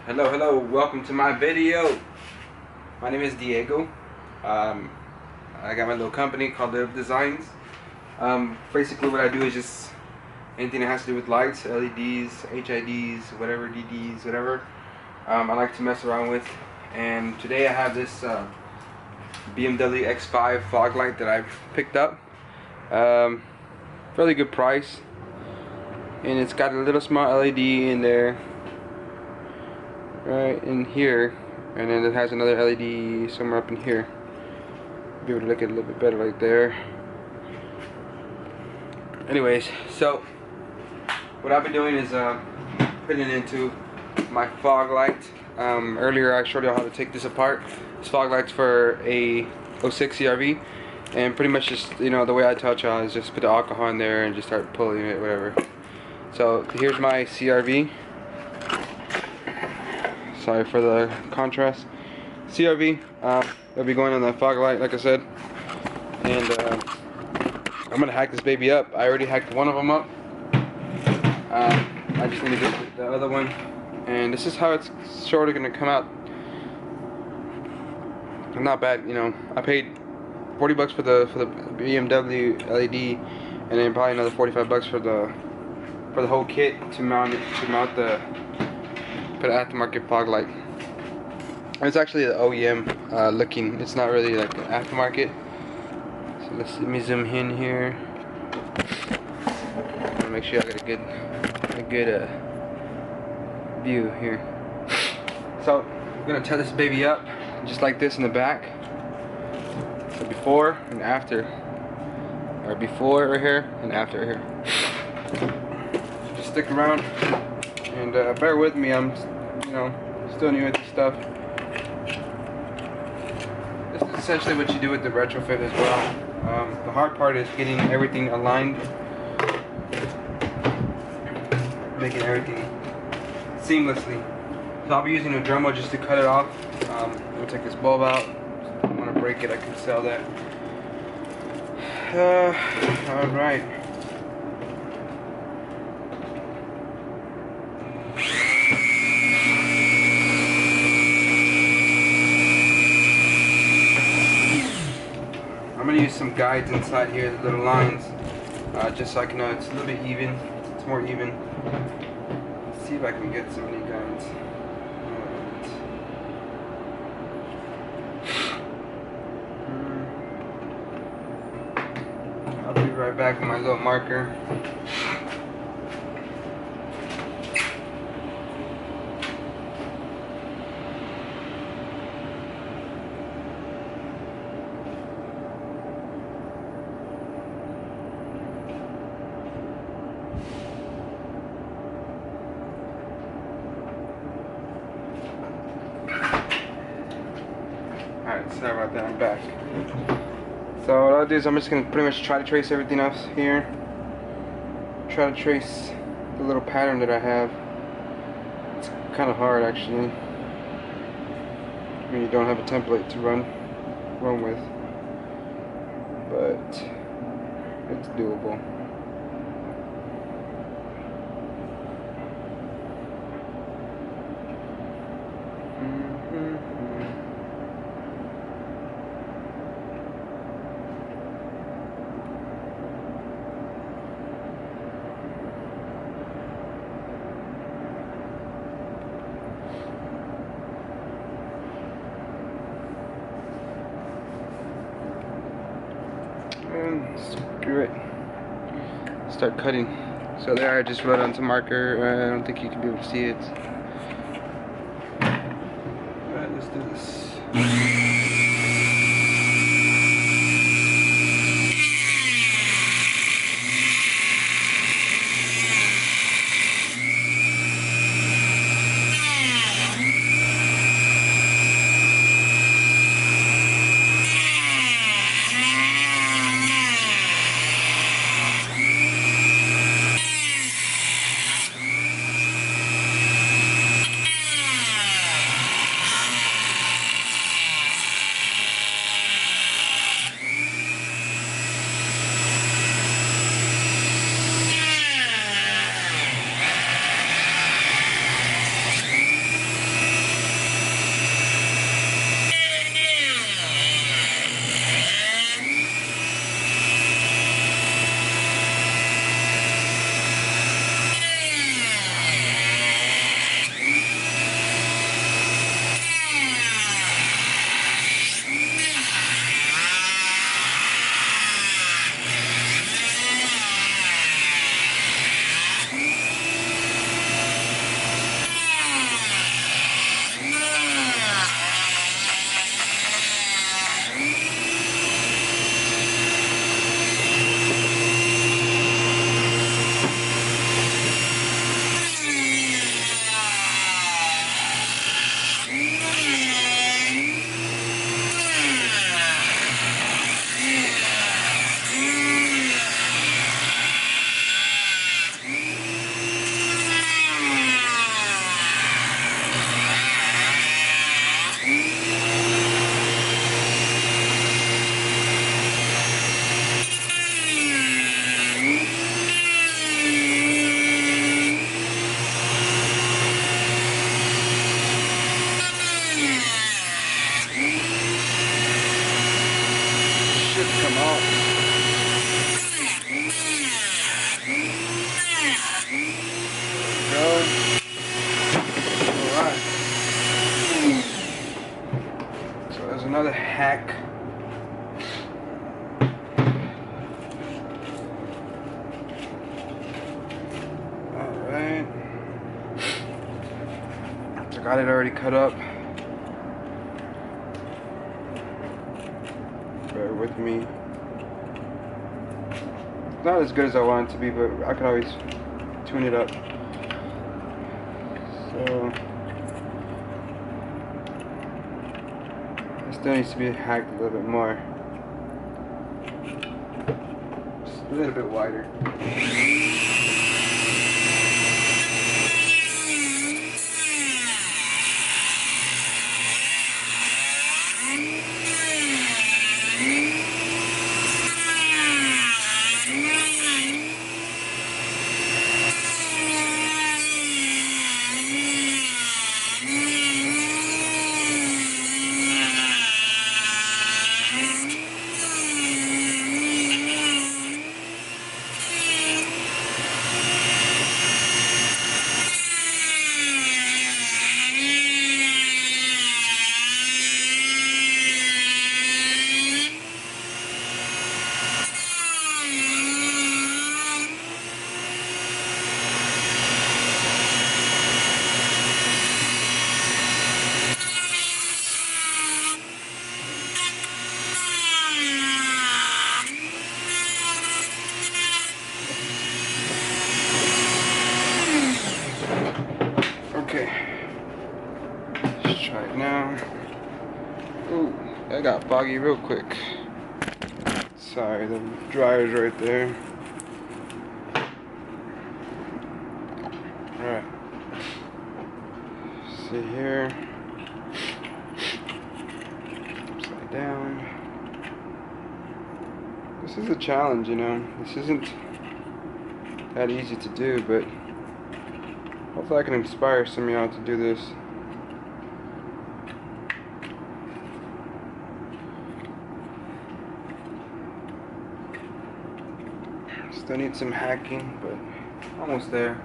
Hello, welcome to my video. My name is Diego. I got my little company called Live Designs. Basically what I do is just anything that has to do with lights, LEDs, HIDs, whatever, DDs, whatever. I like to mess around with. And today I have this BMW X5 fog light that I've picked up. Fairly good price. And it's got a little small LED in there, right in here, and then it has another LED somewhere up in here. Be able to look at it a little bit better right there. Anyways, so what I've been doing is putting it into my fog light. Earlier I showed you how to take this apart. This fog light's for a '06 CRV, and pretty much just, you know, the way I taught y'all is just put the alcohol in there and just start pulling it, whatever. So here's my CRV. Sorry for the contrast. CRV, it'll be going on the fog light, like I said. And I'm gonna hack this baby up. I already hacked one of them up. I just need to get the other one. And this is how it's sort of gonna come out. Not bad, you know. I paid 40 bucks for the BMW LED, and then probably another 45 bucks for the whole kit to mount the aftermarket fog light. It's actually the OEM looking. It's not really like an aftermarket. So let me zoom in here. I'm gonna make sure I got a good view here. So I'm gonna tie this baby up just like this in the back. So before and after, or before right here and after right here. So just stick around and bear with me. I'm, you know, still new at this stuff. This is essentially what you do with the retrofit as well. The hard part is getting everything aligned, making everything seamlessly. So I'll be using a Dremel just to cut it off. We'll take this bulb out. If I want to break it, I can sell that. Alright. I'm going to use some guides inside here, the little lines, just so I can know it's a little bit even. It's more even. Let's see if I can get some new guides. I'll be right back with my little marker. Alright, sorry about that, I'm back. So what I'll do is I'm just going to pretty much try to trace everything else here. Try to trace the little pattern that I have. It's kind of hard actually, when you don't have a template to run with. But it's doable. And screw it. Start cutting. So there I just wrote onto marker. I don't think you can be able to see it. Alright, let's do this. come out. There we go. Alright. So there's another hack. Alright. So I got it already cut up. Bear with me. It's not as good as I want it to be, but I can always tune it up. So it still needs to be hacked a little bit more. Just a little bit wider. Okay, let's try it now. Ooh, that got foggy real quick. Sorry, the dryer's right there. Alright. See here. Upside down. This is a challenge, you know. This isn't that easy to do, but hopefully I can inspire some of y'all to do this. Still need some hacking, but almost there.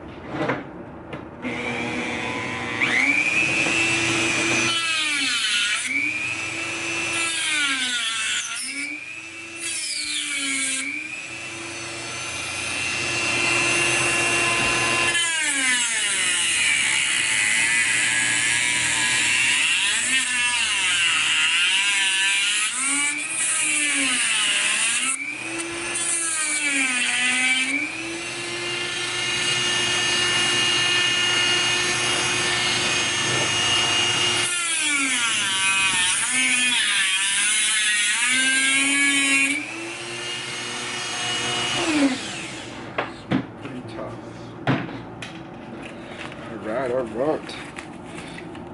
Alright.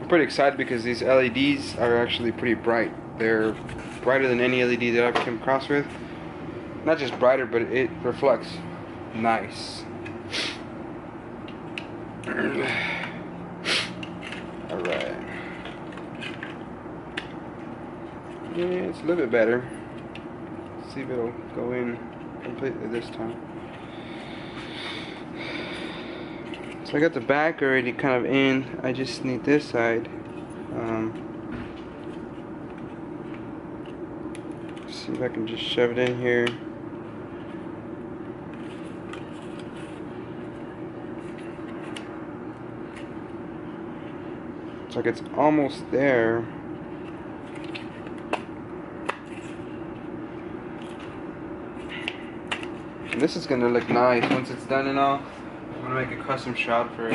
I'm pretty excited because these LEDs are actually pretty bright. They're brighter than any LED that I've come across with. Not just brighter, but it reflects nice. Alright. Yeah, it's a little bit better. Let's see if it'll go in completely this time. So I got the back already kind of in. I just need this side. See if I can just shove it in here. It's like it's almost there. And this is gonna look nice once it's done and all. I'm gonna make a custom shot for it.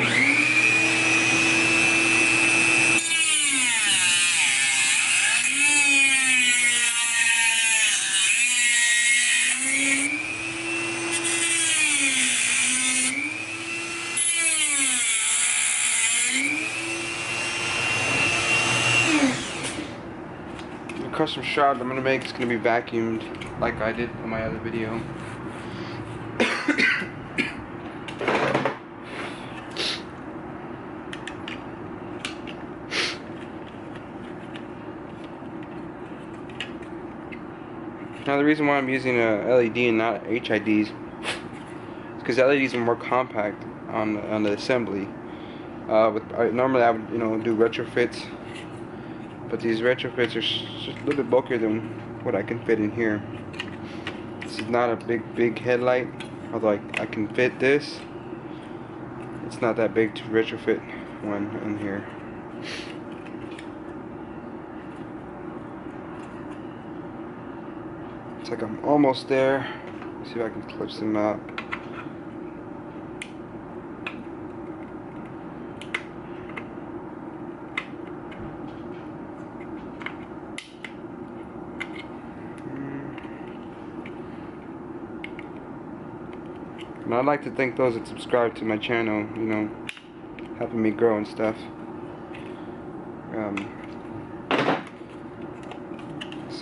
The custom shot I'm gonna make is gonna be vacuumed like I did in my other video. Now the reason why I'm using a LED and not HIDs is because LEDs are more compact on the assembly. Normally I would do retrofits, but these retrofits are just a little bit bulkier than what I can fit in here. This is not a big headlight, although I can fit this. It's not that big to retrofit one in here. It's like I'm almost there. Let's see if I can clip them out. And I'd like to thank those that subscribe to my channel, helping me grow and stuff.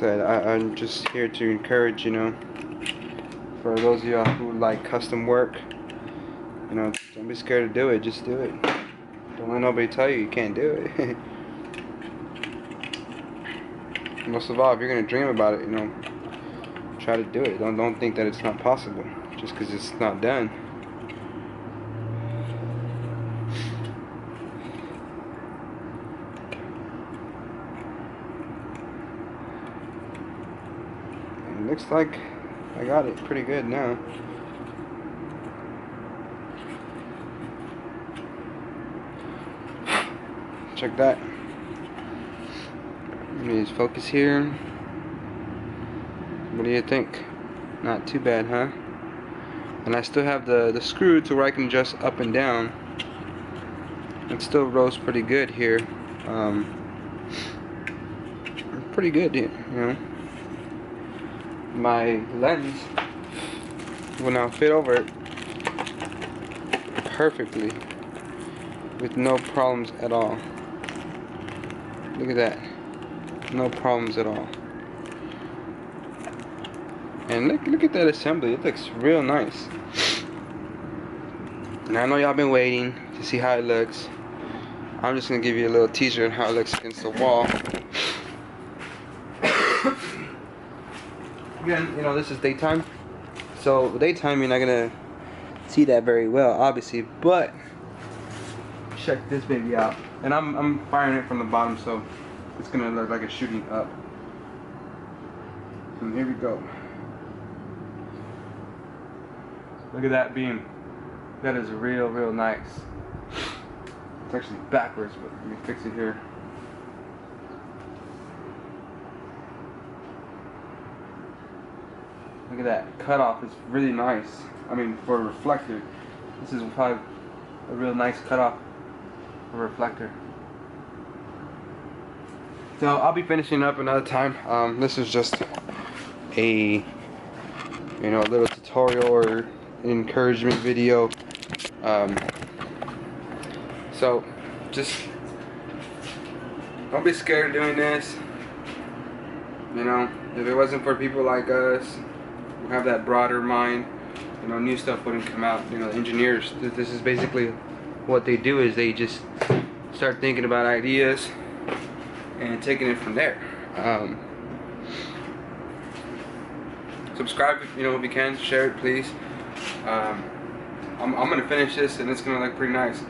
I'm just here to encourage, for those of y'all who like custom work, don't be scared to do it, just do it. Don't let nobody tell you can't do it. Most of all, if you're gonna dream about it, try to do it. Don't think that it's not possible just because it's not done. And it looks like I got it pretty good now. Check that. Let me just focus here. What do you think? Not too bad, huh? And I still have the screw to where I can adjust up and down. It still rolls pretty good here. Pretty good, My lens will now fit over it perfectly with no problems at all. Look at that. No problems at all. And look at that assembly. It looks real nice. And I know y'all been waiting to see how it looks. I'm just gonna give you a little teaser on how it looks against the wall. Again, this is daytime. So daytime you're not gonna see that very well, obviously, but check this baby out. And I'm firing it from the bottom, so it's gonna look like it's shooting up. And here we go. Look at that beam. That is real nice. It's actually backwards, but let me fix it here. Look at that. Cutoff is really nice. I mean, for a reflector, this is probably a real nice cutoff for a reflector. So I'll be finishing up another time. This is just a little tutorial or encouragement video. So just don't be scared of doing this. If it wasn't for people like us who have that broader mind, new stuff wouldn't come out. Engineers, this is basically what they do, is they just start thinking about ideas and taking it from there. Subscribe if you can, share it please. I'm gonna finish this and it's gonna look pretty nice.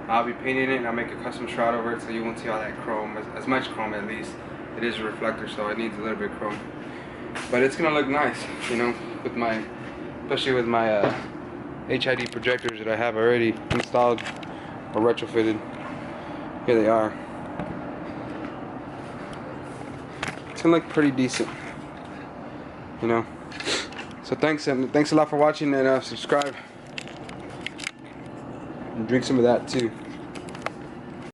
I'll be painting it and I'll make a custom shroud over it so you won't see all that chrome, as much chrome at least. It is a reflector, so it needs a little bit of chrome. But it's gonna look nice, especially with my HID projectors that I have already installed or retrofitted. Here they are. It's gonna look pretty decent, So thanks a lot for watching, and subscribe and drink some of that too.